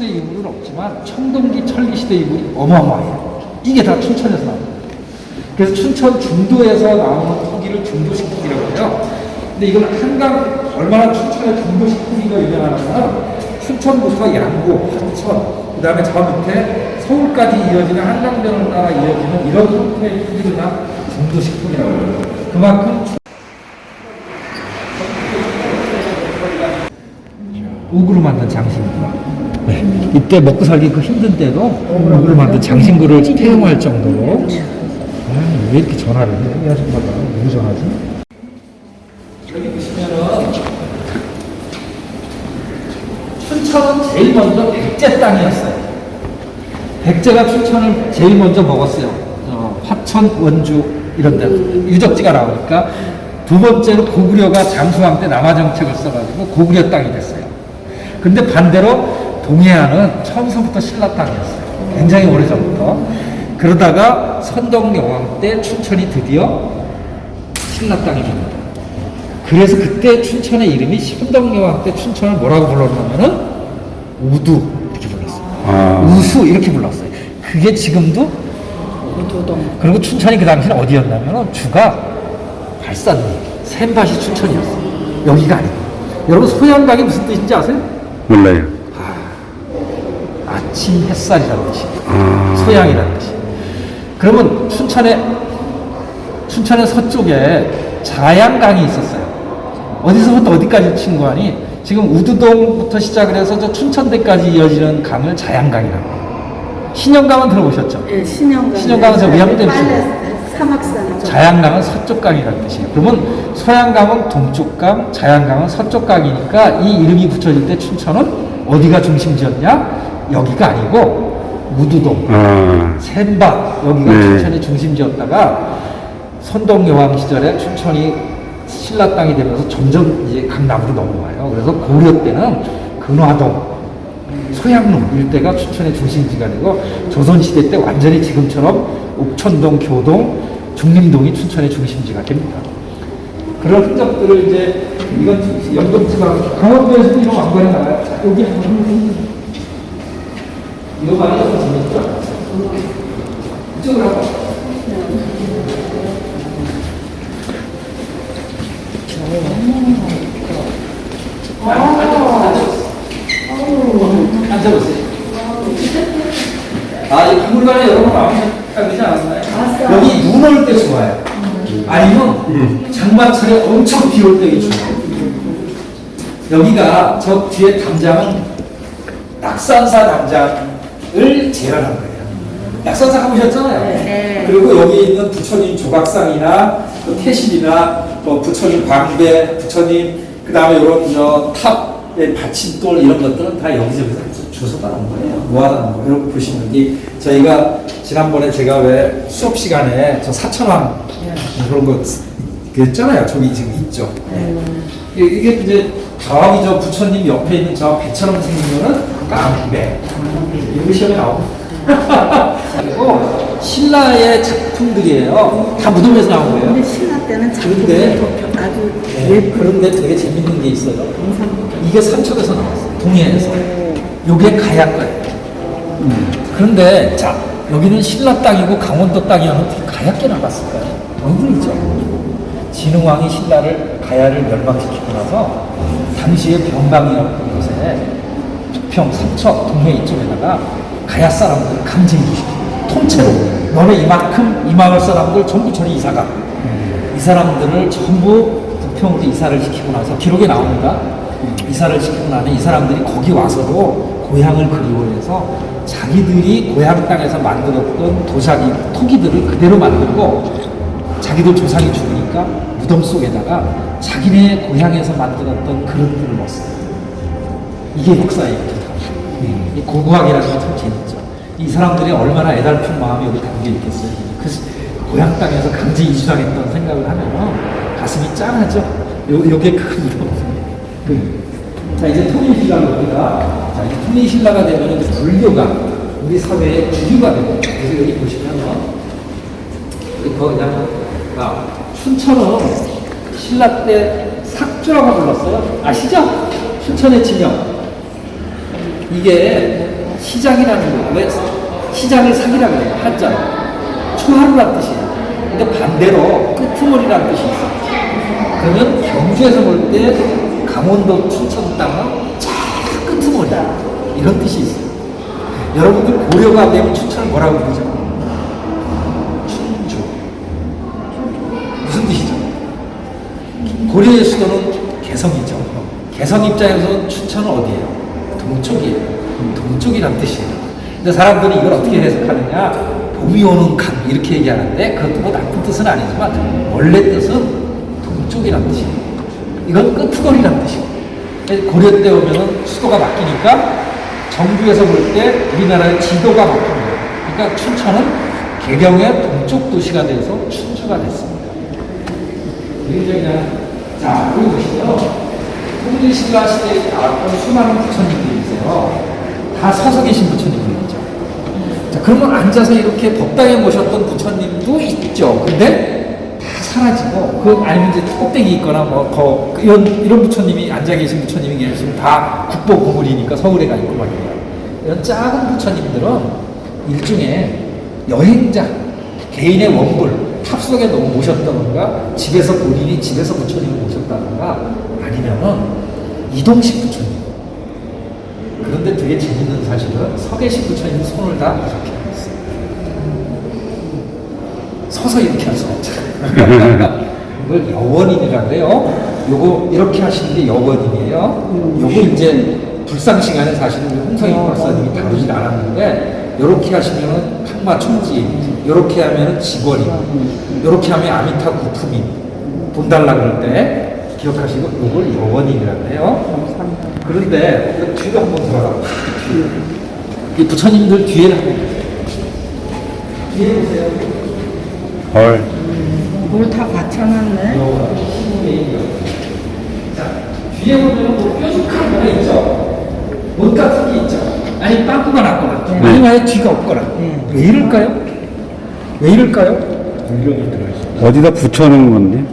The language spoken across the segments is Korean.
시대 이물은 없지만 청동기, 철기 시대 이물이 어마어마해요. 이게 다 춘천에서 나옵니다. 그래서 춘천 중도에서 나오는 토기를 중도식 토기라고 해요. 근데 이건 한강, 얼마나 춘천의 중도식 토기가 유명하냐면 춘천부터 양구, 한천, 그 다음에 저 밑에 서울까지 이어지는 한강변을 따라 이어지는 이런 형태의 토기를 다 중도식 토기라고 해요. 그만큼 우구로 만든 장신구라. 네. 이때 먹고 살기 그 힘든 때도 우구로 만든 장신구를 태용할 정도로. 왜 이렇게 전화를 해? 이 아줌마가 누구 전화지? 여기 보시면은 춘천은 제일 먼저 백제 땅이었어요. 백제가 춘천을 제일 먼저 먹었어요. 화천, 원주 이런 데 유적지가 나오니까. 두 번째로 고구려가 장수왕 때 남하 정책을 써가지고 고구려 땅이 됐어요. 근데 반대로 동해안은 처음서부터 신라 땅이었어요. 굉장히 오래전부터. 그러다가 선덕여왕 때 춘천이 드디어 신라 땅이 됩니다. 그래서 그때 춘천의 이름이 선덕여왕 때 춘천을 뭐라고 불렀냐면은 우두 이렇게 불렀어요. 우수 이렇게 불렀어요. 그게 지금도 우두동. 그리고 춘천이 그 당시는 어디였냐면은 주가 발산리, 샘밭이 춘천이었어요. 여기가 아니고. 여러분 소양강이 무슨 뜻인지 아세요? 몰라요. 아침 햇살이라는 뜻이에요. 소양이라는 뜻이에요. 그러면 춘천의 서쪽에 자양강이 있었어요. 어디서부터 어디까지 친구하니 지금 우두동부터 시작을 해서 저 춘천대까지 이어지는 강을 자양강이라고 해요. 신영강은 들어보셨죠? 네, 신영강. 신영강은 저 위암댐 사막산. 자양강은 서쪽 강이라는 뜻이에요. 그러면 소양강은 동쪽 강, 자양강은 서쪽 강이니까 이 이름이 붙여질 때 춘천은 어디가 중심지였냐? 여기가 아니고 우두동, 샘밭 여기가 네. 춘천의 중심지였다가 선덕여왕 시절에 춘천이 신라 땅이 되면서 점점 이제 강남으로 넘어와요. 그래서 고려 때는 근화동, 소양릉 일대가 춘천의 중심지가 되고 조선시대 때 완전히 지금처럼 옥천동, 교동, 중림동이 춘천의 중심지가 됩니다. 그런 흔적들을 이제 이건 영동지방 강원도에서도 이런 왕관이 나와요. 자, 여기 이거 많이 좀 재밌죠? 이쪽으로 한번. 앉아보세요. 이 박물관에 여러 번 나오지 않았나요? 여기 눈 올 때 좋아요. 아니면 장마철에 엄청 비 올 때 좋아요. 여기가 저 뒤에 담장은 낙산사 담장을 재현한 거예요. 낙산사 가보셨잖아요. 네. 그리고 여기 있는 부처님 조각상이나 또 태실이나 또 부처님 광배, 부처님 그 다음에 이런 탑의 받침돌 이런 것들은 다 여기저기서 주워서 나온 거예요. 모아놓은 거예요. 여러분 보시면 여기 저희가 지난번에 제가 왜 수업 시간에 저 사천왕 그런 거 그랬잖아요. 저기 지금 있죠. 이게 이제 저기 저 부처님 옆에 있는 저 배처럼 생긴 거는 깡배. 이거 시험에 나오고. 그리고 신라의 작품들이에요. 다 무덤에서 나온 거예요. 근데 신라 때는 그런데 아주 그런데 되게 재밌는 게 있어요. 이게 삼척에서 나왔어요. 동해에서. 요게 가야 거예요. 그런데 자 여기는 신라 땅이고 강원도 땅이었는데 어떻게 가야께 나갔을까요? 얼굴이죠. 진흥왕이 신라를 가야를 멸망시키고 나서 당시에 병강이라는 곳에 부평, 삼척, 동해 이쪽에다가 가야 사람들을 강제 이주시키고 통째로 너네 이만큼 이 마을 사람들 전부 저리 이사가 이 사람들을 전부 부평으로 이사를 시키고 나서 기록에 나옵니다. 이사를 시키고 나면 이 사람들이 거기 와서도 고향을 그리워해서 자기들이 고향 땅에서 만들었던 도자기, 토기들을 그대로 만들고 자기들 조상이 죽으니까 무덤 속에다가 자기네 고향에서 만들었던 그릇들을 넣었어요. 이게 역사예요. 이 고고학이라는 건 참 재밌죠. 이 사람들이 얼마나 애달픈 마음이 여기 담겨 있겠어요. 그래서 고향 땅에서 강제 이주당했던 생각을 하면 가슴이 짠하죠. 요게 큰 무덤이에요. 자, 이제 통일신라가 옵니다. 자, 이제 통일신라가 되면 불교가 우리 사회의 주류가 되고, 그래서 여기 보시면은, 여기 그냥, 춘천은 신라 때 삭주라고 불렀어요. 아시죠? 춘천의 진영. 이게 시작이라는 거, 왜 시작을 사기라고 해요? 한자로. 초하루란 뜻이에요. 근데 반대로 끄트머리라는 뜻이 있어요. 그러면 경주에서 볼 때 강원도 춘천 땅은 쫙 끄트머리다. 이런 뜻이 있어요. 여러분들 고려가 되면 춘천을 뭐라고 부르죠? 춘주. 무슨 뜻이죠? 고려의 수도는 개성이죠. 개성 입장에서 춘천은 어디예요? 동쪽이에요. 동쪽이란 뜻이에요. 근데 사람들이 이걸 어떻게 해석하느냐? 봄이 오는 강 이렇게 얘기하는데 그것도 뭐 나쁜 뜻은 아니지만 원래 뜻은 동쪽이란 뜻이에요. 이건 끄트거리란 뜻이에요. 고려 때 오면은 수도가 바뀌니까 정부에서 볼 때 우리나라의 지도가 바뀝니다. 그러니까 춘천은 개경의 동쪽 도시가 돼서 춘주가 됐습니다. 자, 여기 보시죠. 통일신라 시대에 나왔던 수많은 부처님들이 있어요. 다 서서 계신 부처님들이죠. 자, 그러면 앉아서 이렇게 법당에 모셨던 부처님도 있죠. 근데 다 사라지고, 아니면 이제 꼭대기 있거나 이런 부처님이, 앉아 계신 부처님이 계시면 다 국보 고물이니까 서울에 가 있고 말이에요. 이런 작은 부처님들은 일종의 여행자, 개인의 원불, 탑 속에 너무 모셨다던가, 집에서 본인이 집에서 부처님을 모셨다던가, 아니면은 이동식 부처님. 그런데 되게 재밌는 사실은 서계식 부처님 손을 다 이렇게 했어요. 서서 이렇게 할 수가 없잖아요. 이걸 여원인이라고 해요. 요거 이렇게 하시는 게 여원인이에요. 요거 이제 불상 시간에 사실은 홍성익 박사님이 다루진 않았는데, 요렇게 하시면은 항마총지, 요렇게 하면은 직원인, 요렇게 하면 아미타 구품인, 돈 달라 그럴 때 기억하시고 요걸 여원인이라고 해요. 그런데 뒤로 한번 돌아가 보세요. 이 부처님들 뒤에를 한번 보세요. 뒤에 보세요. 헐. 뭘 다 받쳐놨네. 자, 뒤에 보면 뭐 뾰족한 거가 있죠. 옷 같은 게 있죠. 아니 빵꾸가 났거나, 아니면 아예 뒤가 없거나. 왜 이럴까요? 왜 이럴까요? 물력이 들어있어요. 어디다 붙여놓은 건데?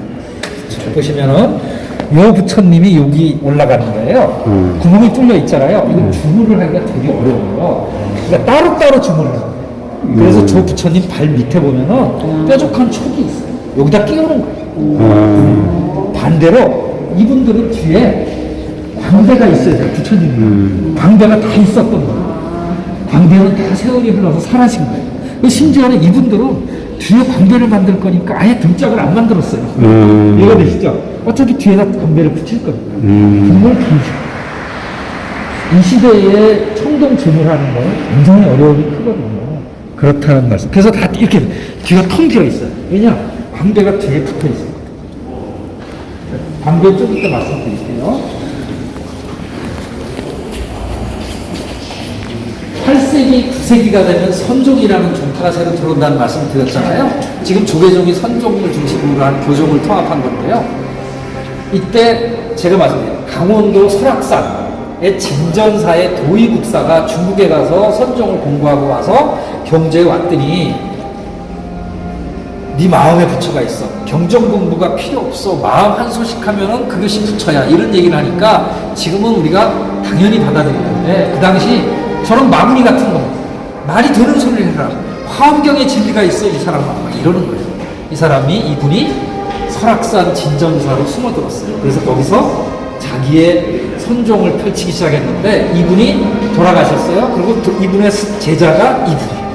보시면은 요 부처님이 여기 올라가는 거예요. 구멍이 뚫려 있잖아요. 이거 주물을 하기가 되게 어려워요. 그러니까 따로따로 주물을 해요. 그래서 저 부처님 발 밑에 보면은 뾰족한 촉이 있어요. 여기다 끼우는 거예요. 반대로 이분들은 뒤에 광대가 있어야 돼요. 부처님. 광대가 다 있었던 거예요. 광대는 다 세월이 흘러서 사라진 거예요. 심지어는 이분들은 뒤에 광대를 만들 거니까 아예 등짝을 안 만들었어요. 이해가 되시죠? 어차피 뒤에다 광대를 붙일 겁니다. 정말 길죠. 이 시대에 청동 주물하는 건 굉장히 어려움이 크거든요. 그렇다는 말씀. 그래서 다 이렇게 뒤가 텅 비어 있어요. 왜냐? 광대가 뒤에 붙어 있어요. 광대 좀 이따 말씀드릴게요. 8세기, 9세기가 되면 선종이라는 종파가 새로 들어온다는 말씀을 드렸잖아요. 지금 조계종이 선종을 중심으로 한 교종을 통합한 건데요. 이때 제가 말씀드려요. 강원도 설악산의 진전사의 도의국사가 중국에 가서 선종을 공부하고 와서 경주에 왔더니 네 마음에 부처가 있어. 경전 공부가 필요 없어. 마음 한 소식 하면은 그것이 부처야. 이런 얘기를 하니까 지금은 우리가 당연히 받아들이는데 그 당시 저런 마무리 같은 거 말이 되는 소리를 해라. 화엄경에 진리가 있어 이 사람은. 이러는 거예요. 이 사람이 이분이 설악산 진전사로 숨어들었어요. 그래서 거기서 자기의 선종을 펼치기 시작했는데 이분이 돌아가셨어요. 그리고 이분의 제자가 이분이에요.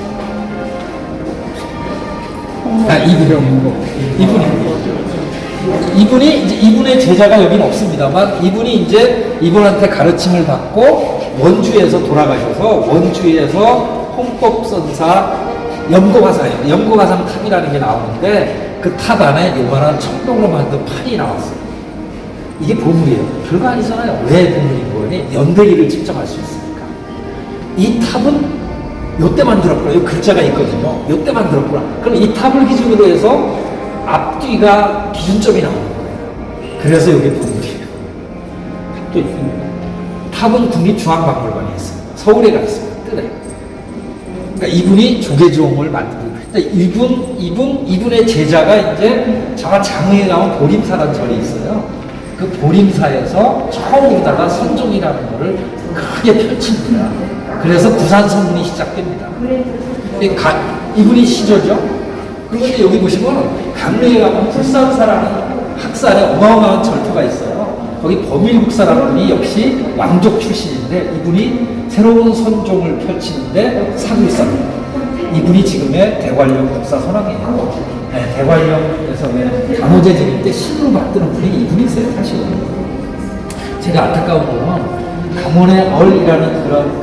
이분이 이제 이분의 제자가 여기는 없습니다만 이분이 이제 이분한테 가르침을 받고 원주에서 돌아가셔서 원주에서 홍법선사 염고화사예요. 염고화상 탑이라는 게 나오는데 그 탑 안에 요만한 청동으로 만든 판이 나왔어요. 이게 보물이에요. 별거 아니잖아요. 왜 보물인 거니? 연대기를 측정할 수 있으니까. 이 탑은 요때 만들었구나. 요 글자가 있거든요. 요때 만들었구나. 그럼 이 탑을 기준으로 해서 앞뒤가 기준점이 나오는 거예요. 그래서 이게 보물이에요. 탑도 있습니다. 탑은 국립중앙박물관에 있어요. 서울에 가 있어요. 뜰에. 그러니까 이분이 조계종을 만들고, 이분의 제자가 이제 장흥에 나온 보림사라는 절이 있어요. 그 보림사에서 처음으로다가 선종이라는 거를 크게 펼칩니다. 그래서 부산 선문이 시작됩니다. 이분이 시조죠. 그리고 이제 여기 보시면 강릉에 가면 불산사라는 학살에 어마어마한 절터가 있어요. 거기 범일국사라는 분이 역시 왕족 출신인데 이분이 새로운 선종을 펼치는데 사고 있습니다. 이분이 지금의 대관령 국사선왕이에요. 네, 대관령에서 왜 강호제 지낼 때 신으로 받드는 분이 이분이세요, 사실은. 제가 안타까운 건 강원의 얼이라는 그런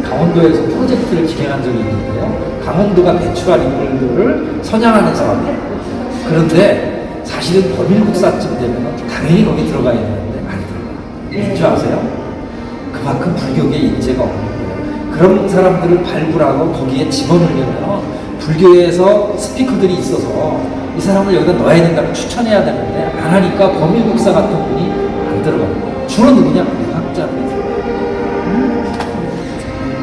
강원도에서 프로젝트를 진행한 적이 있는데요. 강원도가 배출한 인물들을 선양하는 사람이에요. 그런데 사실은 범일국사쯤 되면 당연히 거기 들어가야 되는데 안 들어가요. 왠지 아세요? 그만큼 불교계 인재가 없는 거예요. 그런 사람들을 발굴하고 거기에 집어넣으려면 불교에서 스피커들이 있어서 이 사람을 여기다 넣어야 된다고 추천해야 되는데 안 하니까 범일국사 같은 분이 안 들어가는 거예요. 주로 누구냐? 학자입니다.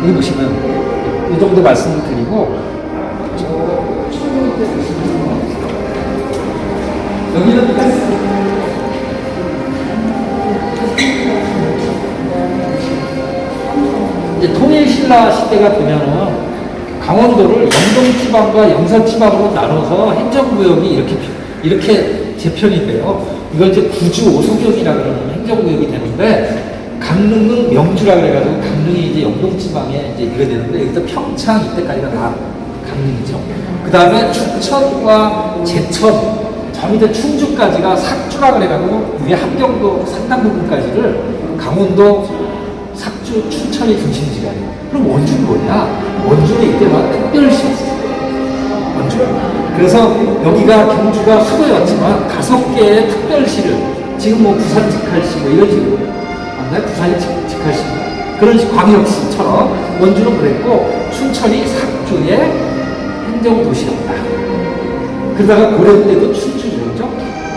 여기 보시면 이 정도 말씀을 드리고 여기는 이제 통일신라 시대가 되면은 강원도를 영동지방과 영산지방으로 나눠서 행정구역이 이렇게 재편이 돼요. 이걸 이제 구주 오소경이라 그러는 행정구역이 되는데 강릉은 명주라 그래가지고 강릉이 이제 영동지방에 이제 이거 되는데 여기서 평창 이때까지가 다 강릉이죠. 그 다음에 춘천과 제천, 저 밑에 충주까지가 삭주라 그래가지고 이게 함경도 상당 부분까지를 강원도 삭주, 춘천이 중심지가요. 그럼 원주는 뭐냐? 원주는 이때만 특별시였어요. 원주. 그래서 여기가 경주가 수도였지만 5개의 특별시를 지금 뭐 부산 직할시 뭐 이런 식으로 맞나요? 부산이 직할시인가? 그런 식 광역시처럼 원주는 그랬고 춘천이 삭주의 행정도시였다. 그러다가 고려 때도 춘주죠.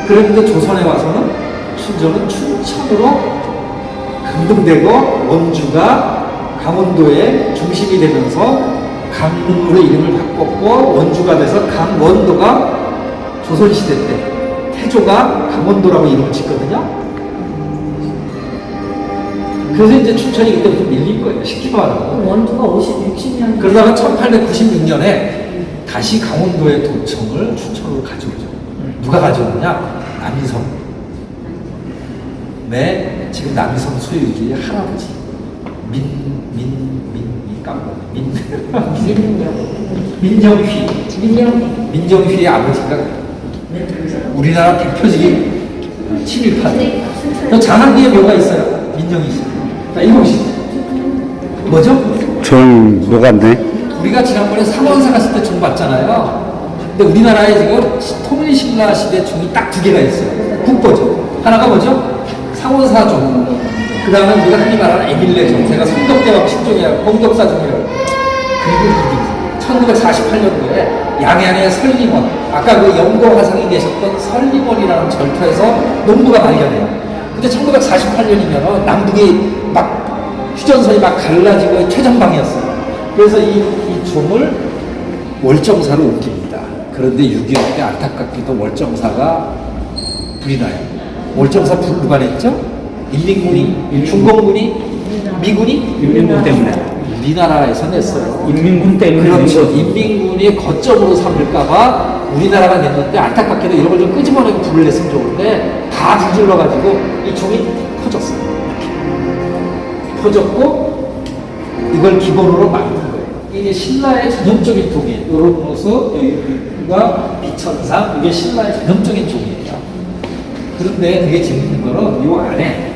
그런데 조선에 와서는 춘전은 춘천으로 강등되고 원주가 강원도의 중심이 되면서 강릉으로 이름을 바꿨고 원주가 돼서 강원도가 조선시대 때 태조가 강원도라고 이름을 짓거든요. 그래서 이제 춘천이 그때부터 밀린 거예요. 쉽게 말하면. 원주가 60년. 그러다가 1896년에 다시 강원도의 도청을 춘천으로 가져오죠. 누가 가져오느냐? 남이섬. 지금 남이섬 소유주의 할아버지. 민정휘의 아버지가 우리나라 대표적인 친일파죠. 또 장안기에 뭐가 있어요? 민정휘 씨. 자, 읽어보시죠. 뭐죠? 좀 녹았네. 우리가 지난번에 상원사 갔을 때 종 봤잖아요. 근데 우리나라에 지금 통일신라 시대 종이 딱 2개가 있어요. 국보죠. 하나가 뭐죠? 상원사 종. 그 다음에 우리가 흔히 말하는 에밀레 종. 제가 성덕대왕 친종이라고 공덕사 종이라고. 그리고 1948년도에 양양의 설림원. 아까 그 영도 화상이 계셨던 설림원이라는 절터에서 농부가 발견해요. 근데 1948년이면 남북이 막 휴전선이 막 갈라지고 최전방이었어요. 그래서 이 종을 월정사로 옮깁니다. 그런데 6.25 때 안타깝게도 월정사가 불이 나요. 월정사 불 누가 냈죠? 인민군이, 중공군이, 미군이? 인민군 때문에. 우리나라에서 냈어요. 인민군 때문에. 그렇죠. 인민군이 거점으로 삼을까봐 우리나라가 냈는데 안타깝게도 이런 걸 좀 끄집어내고 불을 냈으면 좋은데 다 불질러가지고 이 종이 터졌어요. 이렇게. 터졌고 이걸 기본으로 만든 거예요. 이게 신라의 전형적인 종이에요. 이런 모습, 여기가 비천상, 이게 신라의 전형적인 종이에요. 그런데 되게 재밌는 거는 이 안에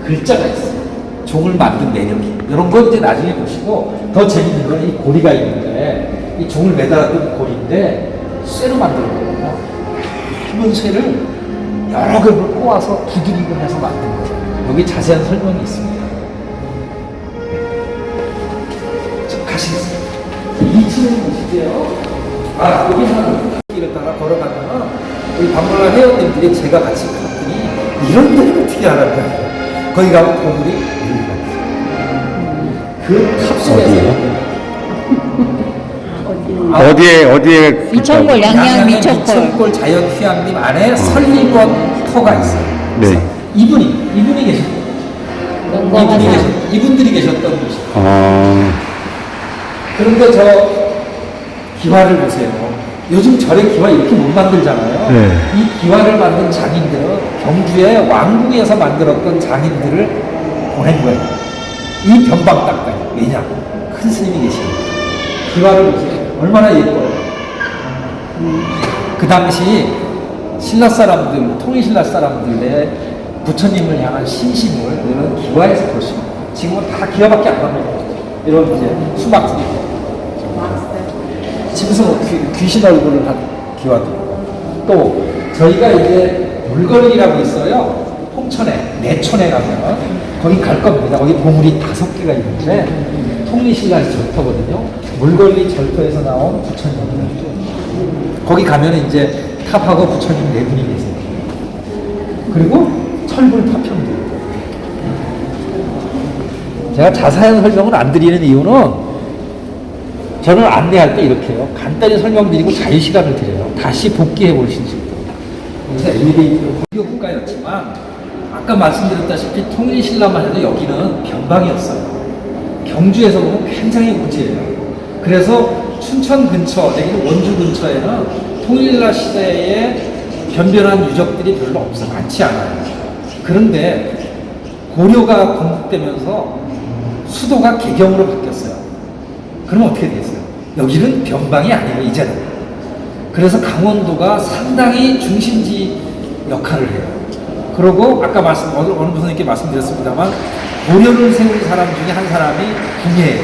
글자가 있어요. 종을 만든 매력이. 이런 거 이제 나중에 보시고 더 재밌는 건 이 고리가 있는데 이 종을 매달았던 고리인데 쇠로 만들었거든요. 얇은 쇠를 여러 개를 꼬아서 두드리고 해서 만든 거예요. 여기 자세한 설명이 있습니다. 가시겠습니다. 2층을 보실게요. 여기 하는 길을 따라 걸어가면 우리 박물관 회원님들이 제가 같이 갔더니 이런 데를 어떻게 알았냐. 거기 가면 보물이 그 탑 속에서 어디에 미천골, 양양 미천골. 미천골 자연휴양림 안에 설림원 터가 있어요. 네. 이분이 계십니다. 이분들이 계셨던 곳이에요. 아, 그런데 저 기와를 보세요. 요즘 절에 기와 이렇게 못 만들잖아요. 네. 이 기와를 만든 장인들은 경주의 왕궁에서 만들었던 장인들을 보낸 거예요. 이 변방 땅까지. 왜냐? 큰 스님이 계시니까. 기와를 보세요. 얼마나 예뻐요. 그 당시 신라 사람들, 통일신라 사람들의 부처님을 향한 신심을 이런 기와에서 볼 수 있어요. 지금은 다 기와밖에 안 남아요. 이런 이제 수박들이. 집에서 뭐 귀신 얼굴을 한 기와도. 또 저희가 이제 물걸리라고 있어요. 홍천에, 내천에 가면 거기 갈 겁니다. 거기 보물이 5개가 있는데 통리신라 절터거든요. 물걸리 절터에서 나온 부처님들. 거기 가면 이제 탑하고 부처님 4분이 계세요. 그리고 철불 파편도 있고. 제가 자세한 설명을 안 드리는 이유는 저는 안내할 때 이렇게 해요. 간단히 설명드리고 자유시간을 드려요. 다시 복귀해 보실 수 있도록. 그래서 엘리베이터로 고려 국가였지만 아까 말씀드렸다시피 통일신라만 해도 여기는 변방이었어요. 경주에서 보면 굉장히 우지예요. 그래서 춘천 근처, 내지는 원주 근처에는 통일신라 시대에 변변한 유적들이 별로 없어 많지 않아요. 그런데 고려가 건국되면서 수도가 개경으로 바뀌었어요. 그럼 어떻게 되겠어요? 여기는 변방이 아니에요, 이제는. 그래서 강원도가 상당히 중심지 역할을 해요. 그리고 아까 어느 분께 말씀드렸습니다만 고려를 세운 사람 중에 한 사람이 궁예예요.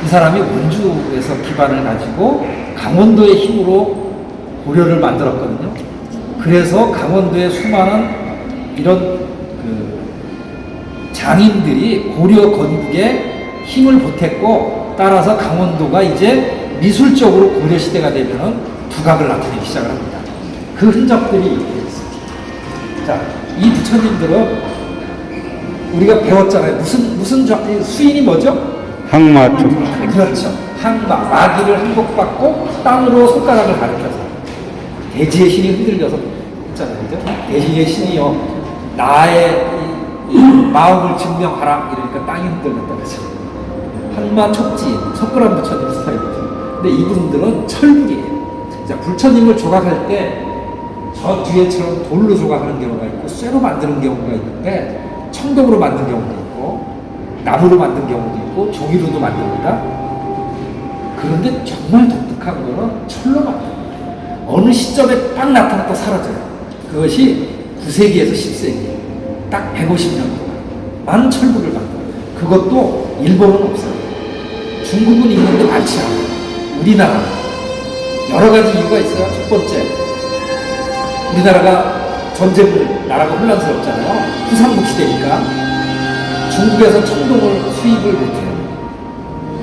이 사람이 원주에서 기반을 가지고 강원도의 힘으로 고려를 만들었거든요. 그래서 강원도의 수많은 이런 장인들이 고려 건국에 힘을 보탰고 따라서 강원도가 이제 미술적으로 고려 시대가 되면은 두각을 나타내기 시작을 합니다. 그 흔적들이 이렇게 있어요. 자, 이 부처님들은 우리가 배웠잖아요. 무슨 수인이 뭐죠? 항마 쪽. 그렇죠. 항마, 마귀를 항복받고 땅으로 손가락을 가리켜서 대지의 신이 흔들려서 있잖아요. 그죠? 대지의 신이요, 나의 이 마음을 증명하라. 이러니까 땅이 흔들렸다. 그죠? 항마 촉지, 석굴암 부처님 스타일이죠. 근데 이분들은 철불이에요. 자, 부처님을 조각할 때 저 뒤에처럼 돌로 조각하는 경우가 있고 쇠로 만드는 경우가 있는데 청동으로 만든 경우도 있고 나무로 만든 경우도 있고 종이로도 만듭니다. 그런데 정말 독특한 거는 철로 만듭니다. 어느 시점에 딱 나타났다 사라져요. 그것이 9세기에서 10세기 딱 150년 동안 많은 철불을 만들어요. 그것도 일본은 없어요. 중국은 있는데 많지 않아요. 우리나라 여러 가지 이유가 있어요. 첫 번째, 우리나라가 전쟁을 나라가 혼란스럽잖아요. 후삼국 시대니까 중국에서 청동을 수입을 못해요.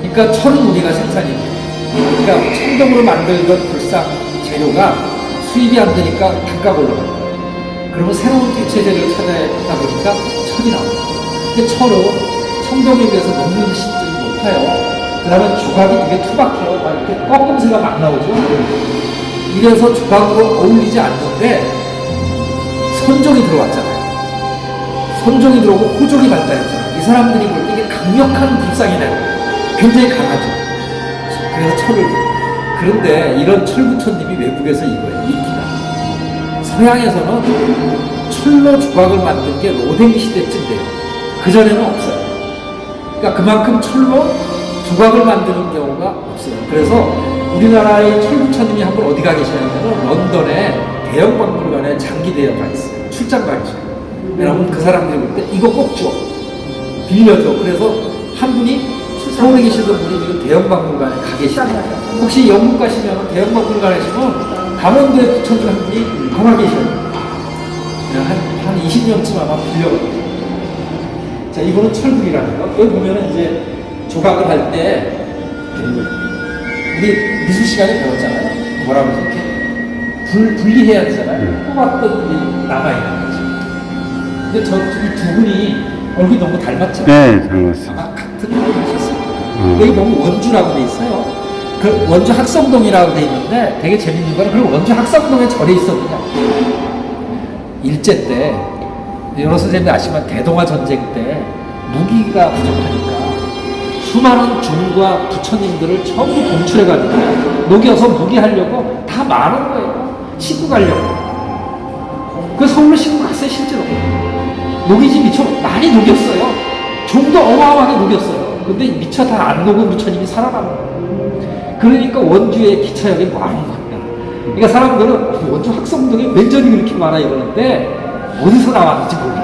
그러니까 철은 우리가 생산이 돼요. 그러니까 청동으로 만들던 불상 재료가 수입이 안 되니까 단가가 올라가요. 그러면 새로운 대체재를 찾아야 하다 보니까 철이 나옵니다. 근데 철은 청동에 비해서 녹는 시점이 높아요. 그 다음에 조각이 되게 투박해요. 막 이렇게 꺾음새가 막 나오죠. 이래서 조각으로 어울리지 않는데 선종이 들어왔잖아요. 선종이 들어오고 호족이 발달했잖아요. 이 사람들이 볼 때 이게 강력한 불상이네요. 굉장히 강하죠. 그래서 철을. 그런데 이런 철부처님이 외국에서 이거예요. 인기가. 서양에서는 철로 조각을 만든 게 로댕 시대쯤 돼요. 그전에는 없어요. 그러니까 그만큼 철로 조각을 만드는 경우가 없어요. 그래서 우리나라의 철부처님이 한 분 어디 가 계시냐면 런던에 대형 박물관에 장기대여 가 있어요. 출장 가 있어요. 여러분 그 사람들이 볼 때 이거 꼭 줘. 빌려줘. 그래서 한 분이 서울에 계시던 분이 지금 대형 박물관에 가 계시네요. 혹시 영국 가시면 대형 박물관에 가시면 강원도에 부처님 한 분이 가만 계셔요. 한 20년쯤 아마 빌려가요. 자, 이거는 철불이라는 거. 여기 보면은 이제 조각을 할 때 우리 미술 시간에 배웠잖아요. 뭐라고 이렇게 분리해야 되잖아요. 뽑았던 게 남아있는 거죠. 근데 이 두 분이 얼굴이 너무 닮았잖아요. 네, 닮았어요. 아마 같은 걸 하셨을 거예요. 여기 보면 원주라고 돼 있어요. 그 원주 학성동이라고 돼 있는데 되게 재밌는 거는 그리고 원주 학성동에 절에 있었느냐. 일제 때 여러 선생님들 아시지만 대동아 전쟁 때 무기가 부족하니까 수많은 중과 부처님들을 전부 공출해가지고 녹여서 무기하려고 다 많은 거예요. 싣고 가려고. 그 서울로 싣고 갔어요, 실제로. 녹이지 미처 많이 녹였어요. 종도 어마어마하게 녹였어요. 근데 미처 다 안 녹은 부처님이 살아남은 거예요. 그러니까 원주의 기차역이 많은 겁니다. 그러니까 사람들은 원주 학성동에 왼전이 그렇게 많아 이러는데 어디서 나왔는지 몰라요.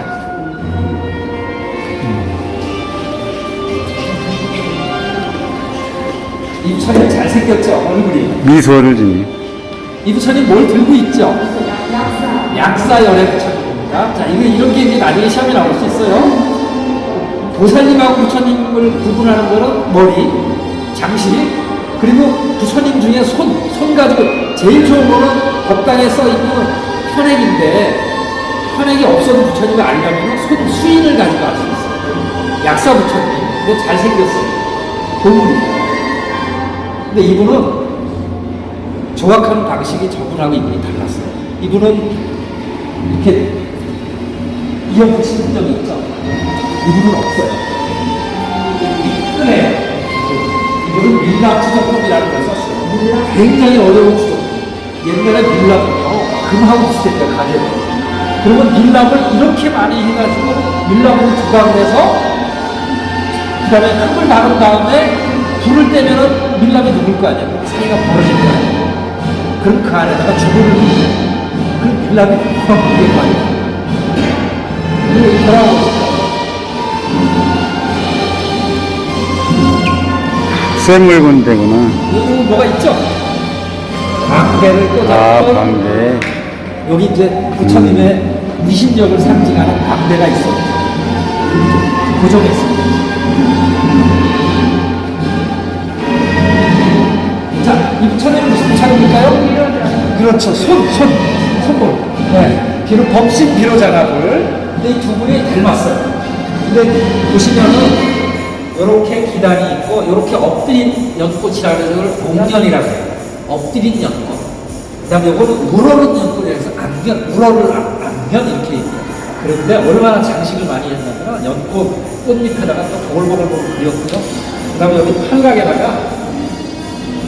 이 부처님 잘생겼죠, 얼굴이. 미소를 지니. 이 부처님 뭘 들고 있죠? 약사열애 부처님입니다. 자, 이런 게 이제 나중에 시험에 나올 수 있어요. 보살님하고 부처님을 구분하는 거는 머리, 장식, 그리고 부처님 중에 손 가지고 제일 좋은 거는 법당에 써 있는 현액인데, 현액이 없어도 부처님을 알려면 손 수인을 가지고 알 수 있어요. 약사 부처님. 근데 잘생겼어요. 보물이에요. 근데 이분은 조각하는 방식이 저분하고 이분이 달랐어요. 이분은 이렇게 이어 붙이는 점이 있죠. 이분은 없어요. 이쁘네요. 이분은 밀랍추정법이라는 걸 썼어요. 굉장히 어려운 추정법. 옛날에 밀랍은요, 금하고 비슷했대요, 가게로. 그러면 밀랍을 이렇게 많이 해가지고 밀랍으로 두각을 해서 그 다음에 흙을 바른 다음에 불을 떼면은 밀랍이 녹을 거 아니에요. 사이가 벌어질 거 아니에요. 그럼 그 안에다가 주부를 그 밀랍이 녹을 거 아니에요. 그리고 돌아오고 쇠물 군대구나. 여기 뭐가 있죠? 광대를 아, 꽂았고 광대. 여기 이제 부처님의 위신력을 상징하는 광대가 있어요. 고정했습니다. 자, 이 부처님은 무슨 부처님일까요? 그렇죠. 손볼. 네. 법신 비로자나불. 근데 이 두 분이 닮았어요. 근데 보시면은 이렇게 기단이 있고 이렇게 엎드린 연꽃이라고 해서 이걸 옥년이라고 해요. 엎드린 연꽃. 그 다음에 이거는 우러른 연꽃이라고 해서 안견, 우러를 안견 이렇게 있어요. 그런데 얼마나 장식을 많이 했냐면 연꽃 꽃잎에다가 또 보글보글 그렸고요. 그 다음에 여기 팔각에다가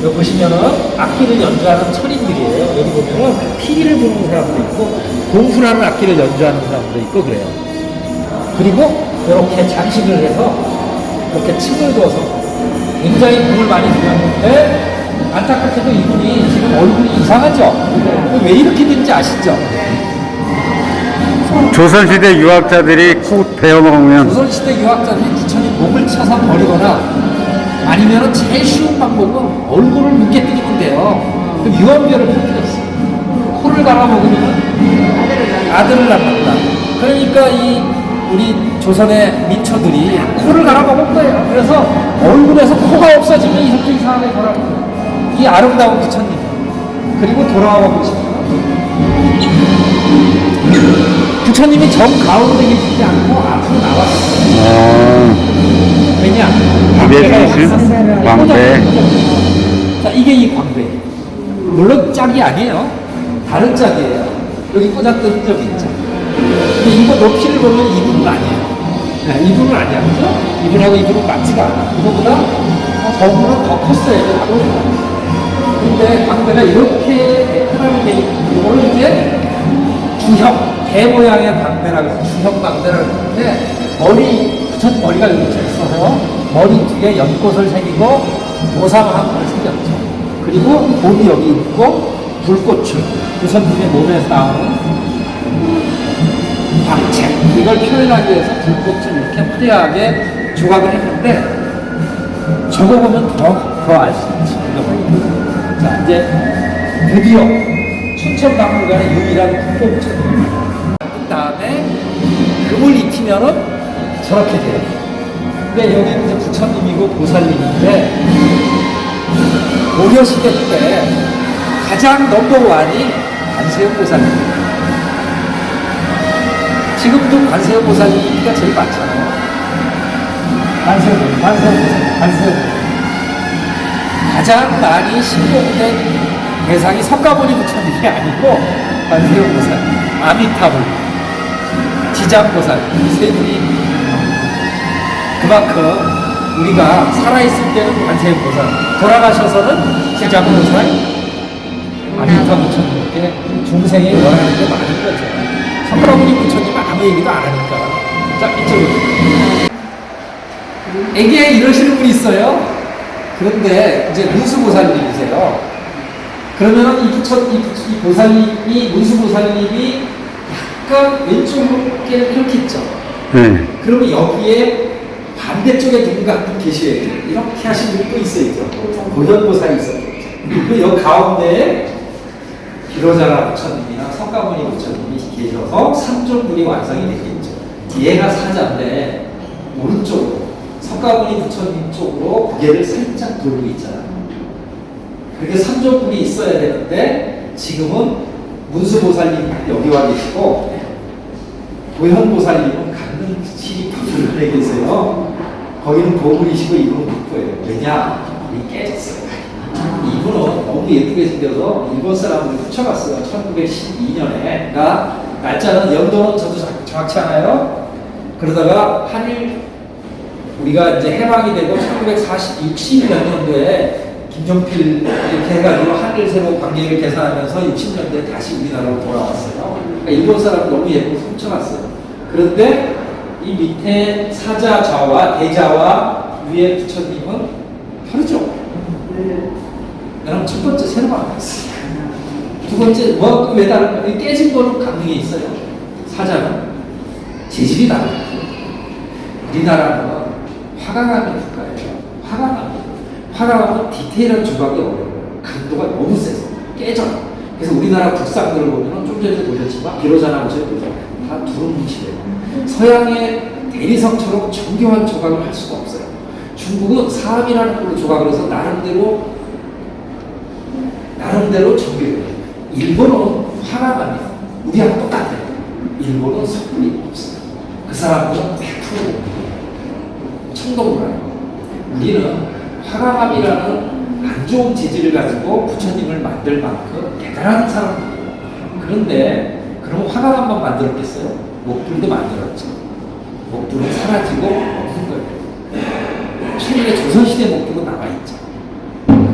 여기 보시면은 악기를 연주하는 천인들이에요. 여기 보면은 피리를 부는 사람도 있고 공훈하는 악기를 연주하는 사람도 있고 그래요. 그리고 이렇게 장식을 해서 이렇게 층을 둬서 굉장히 공을 많이 들였는데 안타깝게도 이분이 지금 얼굴이 이상하죠? 왜 이렇게 된지 아시죠? 조선시대 유학자들이 꼭 배워먹으면 조선시대 유학자들이 부처님 목을 쳐서 버리거나 아니면 제일 쉬운 방법은 얼굴을 늦게 뜨리면 돼요. 그럼 유언별을 퍼뜨렸어요. 코를 갈아먹으면 아들을 낳는다. 그러니까 우리 조선의 민초들이 코를 갈아먹은 거예요. 그래서 얼굴에서 코가 없어지면 이렇게 이상하게 돌아가요. 이 아름다운 부처님. 그리고 돌아와 보시면 부처님이 정 가운데 계시지 않고 앞으로 나왔어요. 왜냐? 광대. 광대. 자, 이게 이 광대. 물론 짝이 아니에요. 다른 짝이에요. 여기 꽂았던 흔적이 있죠. 근데 이거 높이를 보면 이분은 아니에요. 네, 이분은 아니야. 그죠? 이분하고 이분은 맞지가 않아. 이거보다 저분은 더 컸어요. 근데 광대가 이렇게 매끈하게 돼 있고, 이거를 이제 주형, 개 모양의 광대라고 해서 주형 광대라고 하는데, 부처님 머리가 이렇게 있어서 머리 뒤에 연꽃을 새기고 보상함을 새겼죠. 그리고 몸이 여기 있고 불꽃을 부처님의 몸에서 나오는 광채 이걸 표현하기 위해서 불꽃을 이렇게 화려하게 조각을 했는데 저거 보면 더 알 수 있죠. 자, 이제 드디어 춘천박물관의 유일한 국보 부처님 그 다음에 금을 입히면은 저렇게 돼요. 근데 여기는 이제 부처님이고 보살님인데 고려시대 때 가장 넘버원이 관세음 보살님입니다. 지금도 관세음 보살님이가 제일 많잖아요. 관세음 보살님. 가장 많이 신봉된 대상이 석가모니 부처님이 아니고 관세음 보살님, 아미타불, 지장보살 이 세 분이 그만큼 우리가 살아있을 때는 관세음보살, 돌아가셔서는 제자보살, 아미타 부처님께 중생이 원하는 게 많은 거죠. 석가모니 부처님은 아무 얘기도 안 하니까. 자, 이쪽으로. 애기에 이러시는 분이 있어요. 그런데 이제 문수보살님이세요. 그러면 이 보살님이, 문수보살님이 약간 왼쪽으로 이렇게 있죠. 네. 그러면 여기에 반대쪽에 누군가 한 분 계셔야 돼요. 이렇게 하신 분이 또 있어야죠. 고현보살이 있어요. 그리고 여기 가운데에 비로자라 부처님이나 석가모니 부처님이 계셔서 삼종분이 완성이 되겠죠. 얘가 사자인데 오른쪽으로 석가모니 부처님 쪽으로 고개를 살짝 돌고 있잖아요. 그렇게 삼종분이 있어야 되는데 지금은 문수보살님 여기 와 계시고 고현보살님은 강릉시 부두에 계세요. 거기는 보물이시고 이분은 국보예요. 왜냐? 이 깨졌어요. 이분은 너무 예쁘게 생겨서 일본 사람들이 훔쳐갔어요. 1912년에. 그러니까 날짜는 연도는 저도 정확치 않아요. 그러다가 한일 우리가 이제 해방이 되고 1960몇 년도에 김종필 이렇게 해가지고 한일 세로 관계를 개선하면서 60년대에 다시 우리나라로 돌아왔어요. 그러니까 일본 사람 너무 예쁘게 훔쳐갔어요. 그런데 이 밑에 사자 좌와 대자와 위에 부처님은 다르죠. 나는 첫 번째 새로 만났어요. 두 번째 왜 다른가? 깨진 거는 강릉에 있어요. 사자는 재질이 다르고 우리나라는 화강암이 국가예요. 화강암은 디테일한 조각이 어려워요. 강도가 너무 세서 깨져요. 그래서 우리나라 국상들을 보면 좀 전에 보셨지만 비로자나 보셔도 다 두른 뭉치래요. 서양의 대리석처럼 정교한 조각을 할 수가 없어요. 중국은 사암이라는 걸로 조각을 해서 나름대로 정교해요. 일본은 화강암이에요. 우리하고 똑같아요. 일본은 석굴이 없어요. 그 사람들은 100% 청동물이에요. 우리는 화강암이라는 안 좋은 재질을 가지고 부처님을 만들 만큼 대단한 사람들이에요. 그런데 그럼 화강암만 만들었겠어요? 목불도 만들었죠. 목불은 사라지고 없는 거예요. 최근에 조선시대 목불은 남아있죠.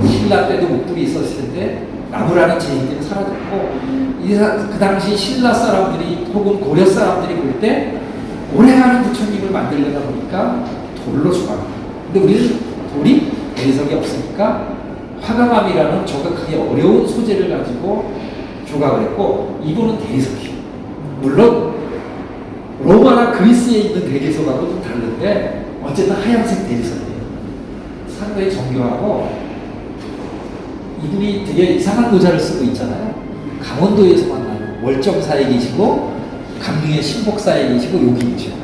신라 때도 목불이 있었을 텐데 나무라는 제인들은 사라졌고 그 당시 신라 사람들이 혹은 고려 사람들이 볼 때 오래가는 부처님을 만들려다 보니까 돌로 조각합니다. 근데 우리는 돌이 대리석이 없으니까 화강암이라는 조각하기 어려운 소재를 가지고 조각을 했고 이분은 대리석이에요. 물론 로마나 그리스에 있는 대리석하고 좀 다른데 어쨌든 하얀색 대리석이에요. 상당히 정교하고 이분이 되게 이상한 의자를 쓰고 있잖아요. 강원도에서 만나요. 월정사에 계시고 강릉의 신복사에 계시고 여기 계시고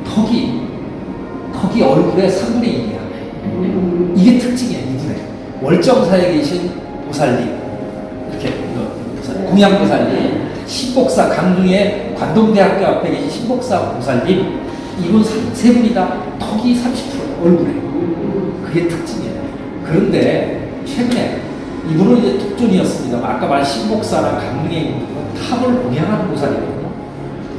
턱이 얼굴의 3분의 1이야. 이게 특징이에요. 이분의 월정사에 계신 보살님 이렇게 공양보살님, 신복사 강릉의 관동대학교 앞에 계신 신복사 보살님 이분 세 분이 다 턱이 30% 얼굴에 그게 특징이에요. 그런데 최근에 이분은 이제 독존이었습니다. 아까 말한 신복사나 강릉에 있는 분은 탑을 공양하는 보살이거든요.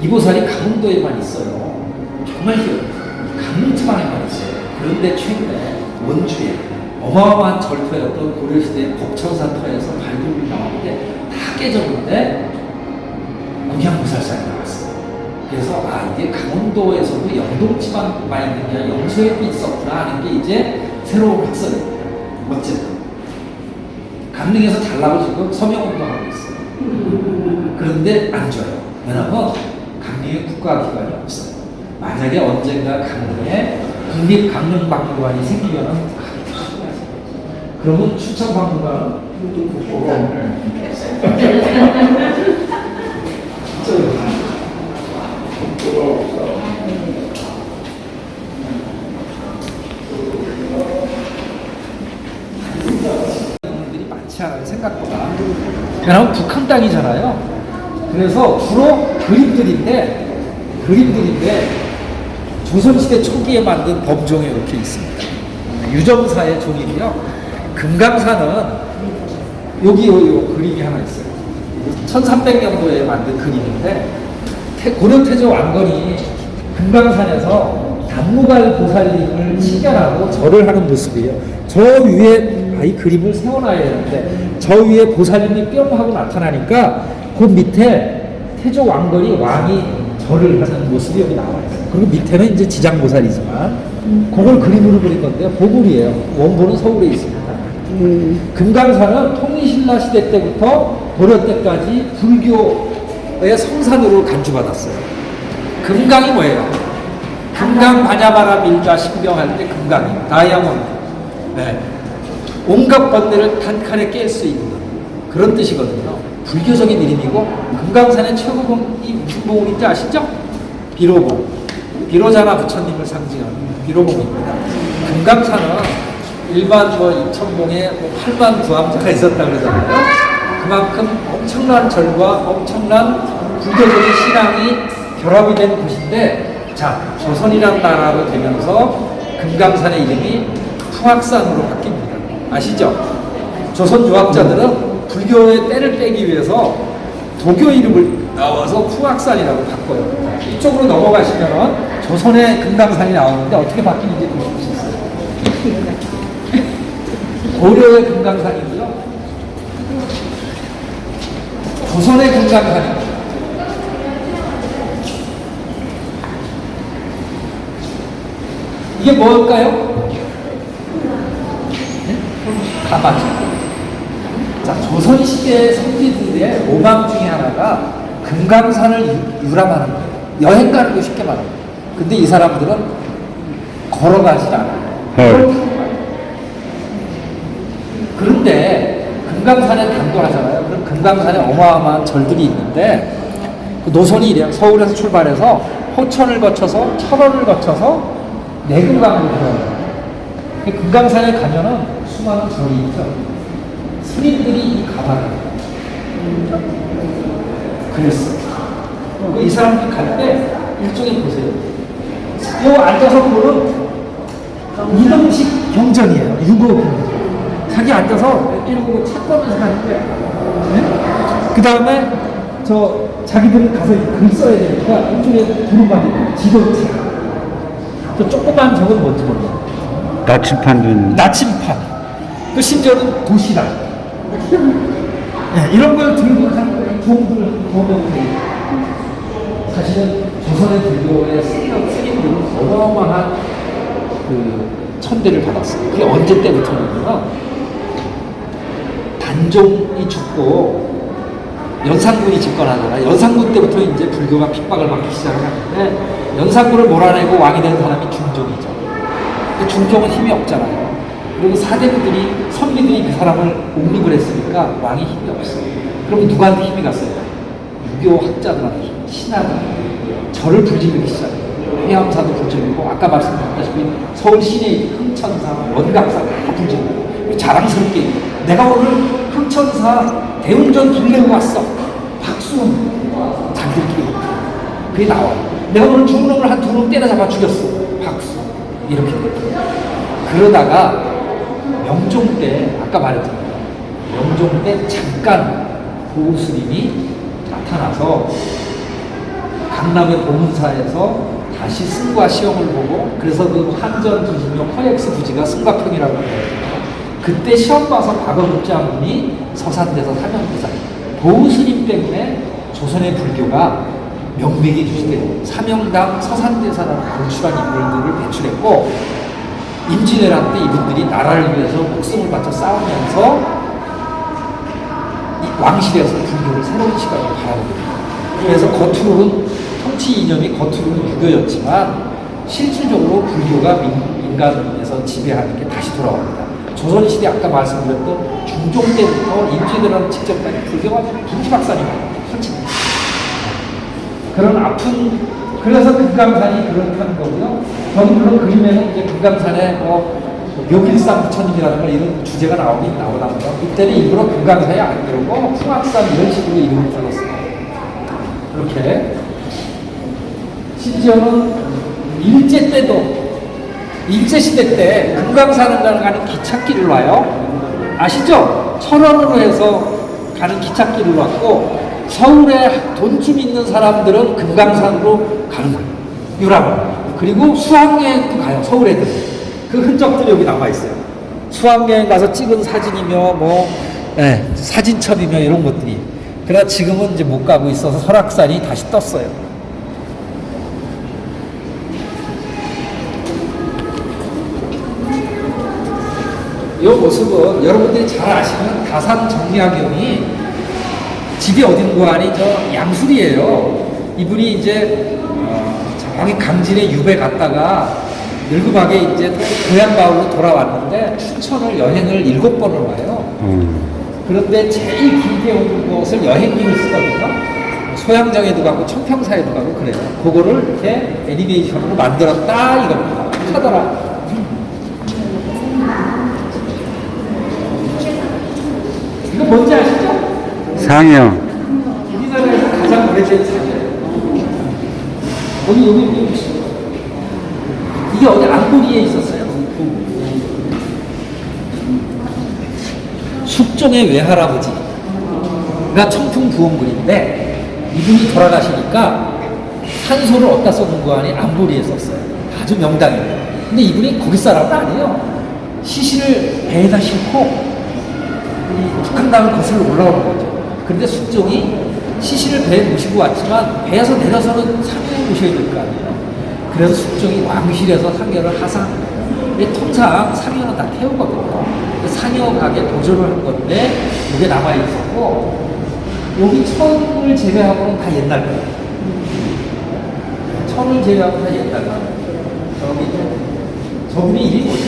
이 보살이 강릉도에만 있어요. 정말 강릉 지방에만 있어요. 그런데 최근에 원주에 어마어마한 절터였던 고려시대 법천사터에서 발굴이 나왔는데 다 깨졌는데 공양보살상이 나왔어요. 그래서 이게 강원도에서도 영동지방만 있는 게 아니라 영서에도 있었구나 하는 게 이제 새로운 확산입니다. 어쨌든 강릉에서 달라고 지금 서명운동하고 있어요. 그런데 안 줘요. 왜냐하면 강릉에 국가기관이 없어요. 만약에 언젠가 강릉에 국립강릉박물관이 생기면은 그러면 춘천박물관은 또 국보가 들이 많지 않아요. 생각보다. 왜냐하면 북한 땅이잖아요. 그래서 주로 그림들인데 조선시대 초기에 만든 범종이 이렇게 있습니다. 유정사의 종이고요. 금강산은 여기 그림이 하나 있어요. 1300년도에 만든 그림인데 고려태조 왕건이 금강산에서 단무갈 보살님을 칭견하고 절을 하는 모습이에요. 저 위에 이 그림을 세워놔야 되는데 저 위에 보살님이 뿅 하고 나타나니까 그 밑에 태조 왕건이 왕이 절을 하는 모습이 여기 나와 있어요. 그리고 밑에는 이제 지장보살이지만 그걸 그림으로 그린 건데요. 보글이에요. 원본은 서울에 있습니다. 금강산은 통일신라 시대 때부터 도려 때까지 불교의 성산으로 간주받았어요. 금강이 뭐예요? 금강 바냐바라 밀가 신병할 때 금강이 다이아몬드. 네. 온갖 번뇌를 단칸에 깰 수 있는 그런 뜻이거든요. 불교적인 이름이고 금강산의 최고봉이 무슨 봉인지 아시죠? 비로봉. 비로자나 부처님을 상징하는 비로봉입니다. 금강산은 일반 뭐 2,000봉에 8만 부암자가 있었다 그러잖아요. 그만큼 엄청난 절과 엄청난 불교적인 신앙이 결합이 된 곳인데, 자, 조선이란 나라로 되면서 금강산의 이름이 풍악산으로 바뀝니다. 아시죠? 조선 유학자들은 불교의 때를 빼기 위해서 도교 이름을 넣어서 풍악산이라고 바꿔요. 이쪽으로 넘어가시면 조선의 금강산이 나오는데 어떻게 바뀌는지 보실 수 있어요. 고려의 금강산이고요. 조선의 금강산입니다. 이게 뭘까요? 가마죠. 자, 조선시대 성지들의 로망 중에 하나가 금강산을 유람하는 거예요. 여행 가는 거 쉽게 말합니다. 근데 이 사람들은 걸어가질 않아요. 그런데 금강산에 단도하잖아요. 그럼 금강산에 어마어마한 절들이 있는데 그 노선이 이래요. 서울에서 출발해서 호천을 거쳐서 철원을 거쳐서 내금강으로 들어가요. 금강산에 가면은 수많은 절이 있죠. 스님들이 이 가방을 그랬어요. 이 사람들이 갈 때 일종의 보세요. 요 앉아서 보는 이동식 경전이에요. 유고 경전. 자기 앉아서 이러고 책 보면서 가는데, 네? 그 다음에 자기들은 가서 글 써야 되니까 이쪽에 두루마리, 지도책. 저 조그만 저건 뭔지 모르겠어요. 나침판도 있는. 나침판. 그 심지어는 도시락. 네, 이런 걸 들고 가는 종들을 보면 사실은 조선의 불교의 스님들은 어마어마한 그 천대를 받았어요. 그게 언제 때부터냐면 단종이 죽고 연산군이 집권하잖아요. 연산군 때부터 이제 불교가 핍박을 받기 시작하는데 연산군을 몰아내고 왕이 된 사람이 중종이죠. 근데 중종은 힘이 없잖아요. 그리고 사대부들이 선비들이 그 사람을 옹립을 했으니까 왕이 힘이 없어요. 그러면 누구한테 힘이 갔어요? 유교 학자들한테 힘, 신하들한테 절을 불지르기 시작해요. 해암사도 불지르고 아까 말씀드렸다시피 서울 시내에 흥천사, 원각사 다 불지르고 자랑스럽게 내가 오늘 흥천사 대웅전 불내고 왔어. 박수. 자기들끼리 그게 나와요. 내가 오늘 죽은 놈을 한 2놈 때려잡아 죽였어. 박수. 이렇게 그러다가 명종 때 아까 말했잖아요. 명종 때 잠깐 보우스님이 나타나서 강남의 보문사에서 다시 승과 시험을 보고 그래서 그 한전 부지명 허엑스 부지가 승과평이라고 합니다. 그때 시험 봐서 박어급장군이 서산돼서 사명대사. 보우스님 때문에 조선의 불교가 명맥이 유지되고 사명당 서산대사라는 건출한 인물들을 배출했고 임진왜란 때 이분들이 나라를 위해서 목숨을 바쳐 싸우면서 왕실에서 불교를 새로운 시각으로 바라봅니다. 그래서 겉으로는 통치 이념이 겉으로는 유교였지만 실질적으로 불교가 민간에서 지배하는 게 다시 돌아옵니다. 조선시대 아까 말씀드렸던 중종 때부터 임진왜란 직전까지 불교가 분지박산입니다. 솔직히. 그런 아픈, 그래서 금강산이 그렇다는 거고요. 저는 그런 그림에는 이제 금강산에 묘길산 부처님이라든가 이런 주제가 나오긴 나오답니다. 이때는 일부러 금강산이 안 그러고 풍악산 이런 식으로 이름을 불렀어요. 이렇게. 심지어는 일제 때도, 일제시대 때 금강산을 가는 기찻길을 와요. 아시죠? 철원으로 해서 가는 기찻길을 왔고, 서울에 돈 좀 있는 사람들은 금강산으로 가는 거예요. 유람을. 그리고 수학여행도 가요, 서울 애들. 그 흔적들이 여기 남아있어요. 수학여행 가서 찍은 사진이며, 뭐, 예, 사진첩이며 이런 것들이. 그러나 지금은 이제 못 가고 있어서 설악산이 다시 떴어요. 이 모습은 여러분들이 잘 아시는 다산 정리학경이 집이 어딘고 하니 저 양술이에요. 이분이 이제 저기 강진에 유배 갔다가 늙음하게 이제 고향 마을로 돌아왔는데 춘천을 여행을 7번을 와요. 그런데 제일 길게 온 곳을 여행기를 쓰거든요. 소양정에도 가고 청평사에도 가고 그래요. 그거를 이렇게 애니메이션으로 만들었다 이겁니다. 찾아라. 이거 뭔지 아시죠? 상형. 우리나라에서 가장 오래된 상이에요. 여기 이게 어디 안보리에 있었어요. 숙종의 외할아버지가 청풍부원군인데 이분이 돌아가시니까 산소를 어디다 썼는 거 아니 안보리에 썼어요. 아주 명당이에요. 근데 이분이 거기 사람은 아니에요. 시신을 배에다 싣고 북한강을 거슬러 올라오는 거죠. 그런데 숙종이 시신을 배에 모시고 왔지만 배에서 내려서는 상여에 모셔야 될 거 아니에요. 그래서 숙종이 왕실에서 상여를 하상. 통상 상여는 다 태우거든요. 상여 가게 도전을 한 건데 이게 남아 있었고 여기 천을 제외하고는 다 옛날 거예요. 천을 제외하고는 다 옛날 거예요. 저분이 이름이 뭐죠?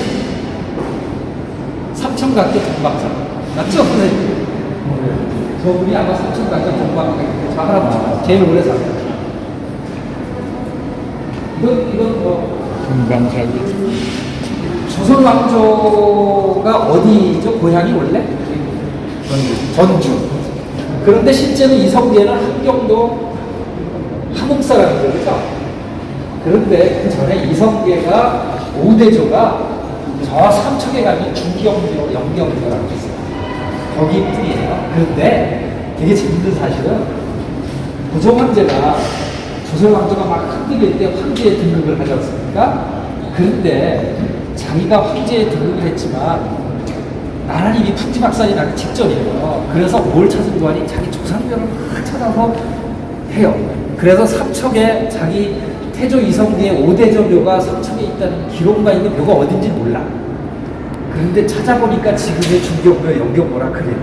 삼천각교 동박사. 맞죠? 선생님? 저분이 아마 삼천각교 동박사. 저 할아버지 제일 오래 살아요. 이건 뭐 조선 왕조가 어디죠? 고향이 원래? 전주. 그런데 실제는 이성계는 함경도 함흥 사람이죠, 그죠? 그런데 그 전에 이성계가 5대조가 저 삼척에 가면 중경조, 영경조라고 있어요. 거기 뿐이에요. 그런데 되게 재밌는 사실은 고종 황제가 조선 왕조가 막 흔들릴 때 황제에 등극을 하지 않습니까? 그런데 자기가 황제에 등극을 했지만 나라는 이미 풍지박산이 나기 직전이에요. 그래서 뭘 찾은 거 아니 자기 조상별을 막 찾아서 해요. 그래서 삼척에 자기 태조 이성계의 5대조 묘가 삼척에 있다는 기록만 있는 묘가 어딘지 몰라. 그런데 찾아보니까 지금의 중경묘, 영경묘라 그래요.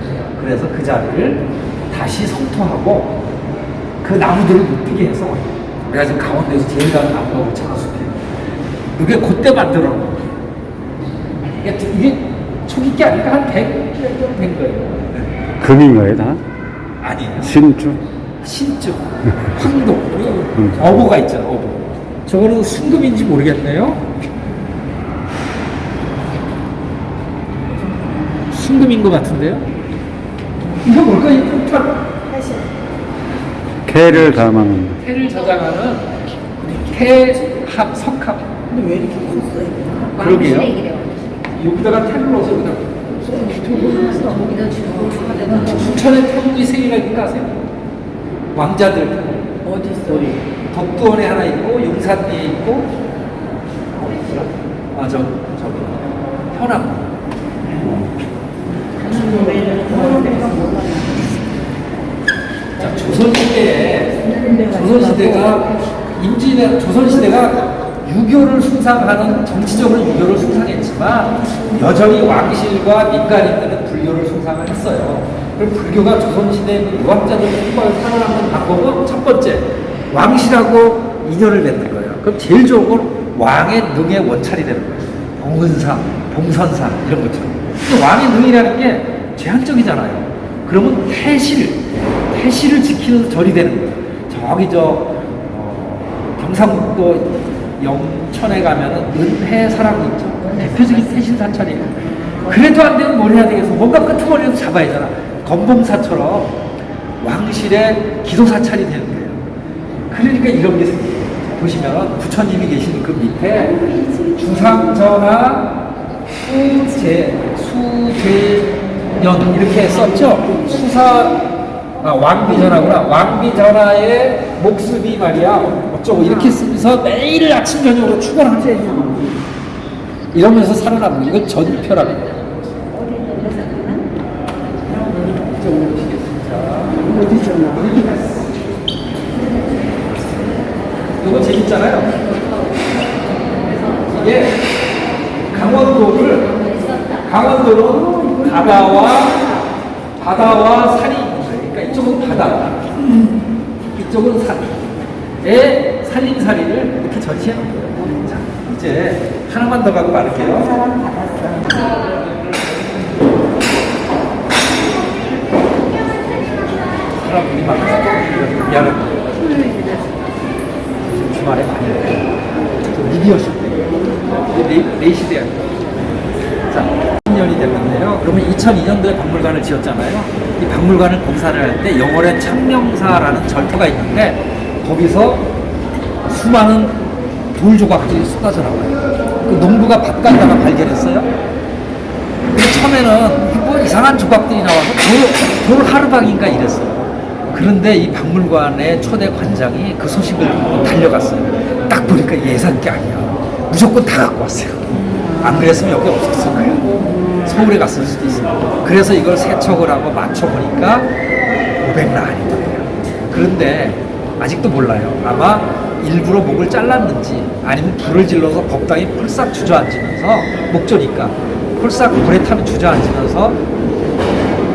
그래서 그 자리를 다시 성토하고 그 나무들을 못 피게 해서 내가 지금 강원도에서 제일 가는 나무가 오창화숲이에요. 이게 그때 만들어 놓은 거예요. 이게 초기게 아니까 한 100년 된 거예요. 금인 거예요, 다? 아니에요. 신주? 신주, 황도, 어보가 있잖아요, 어보. 저거는 순금인지 모르겠네요. 순금인 것 같은데요? 이거 뭘까요? 이 폭탄. 개를 담아놓는. 태를 저장하는 태합, 석합. 근데 왜 이렇게 컸어요? 그러게요. 여기다가 태를 넣어서 그냥. 춘천에 태국이 세 개가 있는가 아세요? 왕자들 태국. 어디 있어? 덕두원에 하나 있고, 용산리에 있고, 저기, 현암. 자, 조선시대가 조선시대가 유교를 숭상하는, 정치적으로 유교를 숭상했지만 여전히 왕실과 민간인들은 불교를 숭상을 했어요. 그럼 불교가 조선시대 유학자들을 살아남는 방법은 첫 번째, 왕실하고 인연을 맺는 거예요. 그럼 제일 좋은 건 왕의 능의 원찰이 되는 거예요. 봉은상, 봉선상 이런 것처럼. 근데 왕의 능이라는 게 제한적이잖아요. 그러면 태실을 지키는 절이 되는 거예요. 저기 경상북도 영천에 가면은 은혜사라고 있죠. 대표적인 태실 사찰이에요. 그래도 안 되면 뭘 해야 되겠어? 뭔가 끄트머리에서 잡아야 되잖아. 검봉사처럼 왕실의 기도 사찰이 되는 거예요. 그러니까 이런 게 생겨요. 보시면 부처님이 계신 그 밑에 주상전하 수재년 이렇게 썼죠. 왕비전하구나. 왕비전하의 목숨이 말이야 어쩌고 이렇게 쓰면서 매일 아침 저녁으로 출근하는 거예요. 이러면서 살아남는 이걸 전표라고 해요. 이거 재밌잖아요. 이게 강원도는 바다와 산이 있는 거예요. 그러니까 이쪽은 바다, 이쪽은 산에 살림살이를 이렇게 전시해 놓은 거예요. 자, 이제 하나만 더 갖고 말할게요. 사람들이 막 미안합니다. 주말에 많이 해요. 미디어 쇼 때. 4시대야. 자, 10년이 됐는데요. 그러면 2002년도에 박물관을 지었잖아요. 이 박물관을 공사를 할 때 영월에 창명사라는 절터가 있는데 거기서 수많은 돌 조각들이 쏟아져 나와요. 그 농부가 밭 갈다가 발견했어요. 근데 처음에는 뭐 이상한 조각들이 나와서 돌 하루방인가 이랬어요. 그런데 이 박물관의 초대 관장이 그 소식을 듣고 달려갔어요. 딱 보니까 예산 게 아니야. 무조건 다 갖고 왔어요. 안 그랬으면 여기 없었을 거예요. 서울에 갔을 수도 있어요. 그래서 이걸 세척을 하고 맞춰보니까 500라한이더래요. 그런데 아직도 몰라요. 아마 일부러 목을 잘랐는지 아니면 불을 질러서 법당이 폴싹 주저앉으면서 목조니까 폴싹 불에 타면 주저앉으면서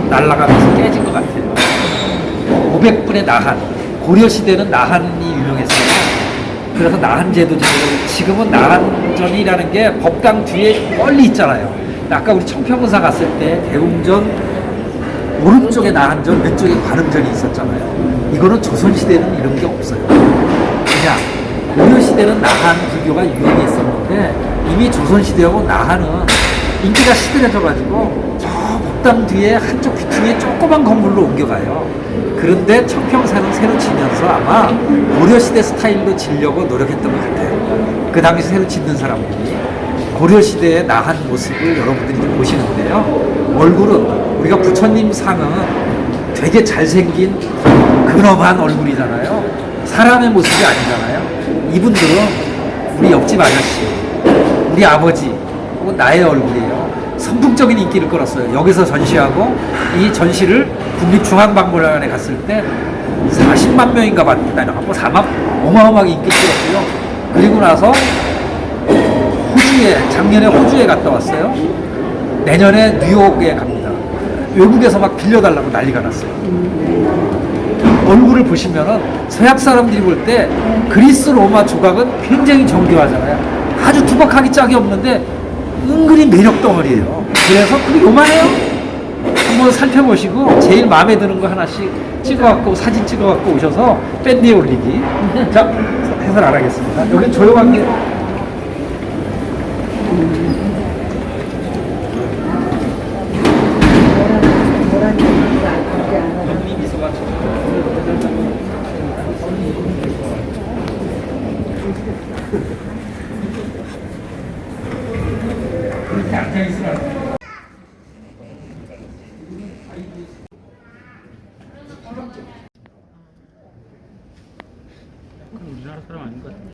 날아가면서 깨진 것 같아요. 500분의 나한, 고려시대는 나한이 유명했어요. 그래서 나한제도 지내고 지금은 나한전이라는 게 법당 뒤에 멀리 있잖아요. 아까 우리 청평사 갔을 때 대웅전 오른쪽에 나한전, 왼쪽에 관음전이 있었잖아요. 이거는 조선시대는 이런 게 없어요. 그냥 고려시대는 나한 불교가 유행했었는데 이미 조선시대하고 나한은 인기가 시들해져가지고 저 법당 뒤에 한쪽 귀퉁이에 조그만 건물로 옮겨가요. 그런데 청평사는 새로 지면서 아마 고려시대 스타일로 지려고 노력했던 것 같아요. 그 당시 새로 짓는 사람들이 고려시대의 나한 모습을 여러분들이 이제 보시는데요. 얼굴은 우리가 부처님 상은 되게 잘생긴 근엄한 얼굴이잖아요. 사람의 모습이 아니잖아요. 이분들은 우리 옆집 아저씨, 우리 아버지, 혹은 나의 얼굴이에요. 선풍적인 인기를 끌었어요. 여기서 전시하고 이 전시를 국립중앙박물관에 갔을 때 40만 명인가 봤다. 뭐 4만 어마어마하게 인기를 끌었고요. 그리고 나서 작년에 호주에 갔다 왔어요. 내년에 뉴욕에 갑니다. 외국에서 막 빌려달라고 난리가 났어요. 얼굴을 보시면은 서양 사람들이 볼 때 그리스 로마 조각은 굉장히 정교하잖아요. 아주 투박하기 짝이 없는데 은근히 매력 덩어리예요. 그래서 그게 요만해요. 한번 살펴보시고 제일 마음에 드는 거 하나씩 찍어갖고 사진 찍어갖고 오셔서 밴드에 올리기. 자, 해설 안 하겠습니다. 여기 조용한 게 미소가 그렇게 앉아있으라고.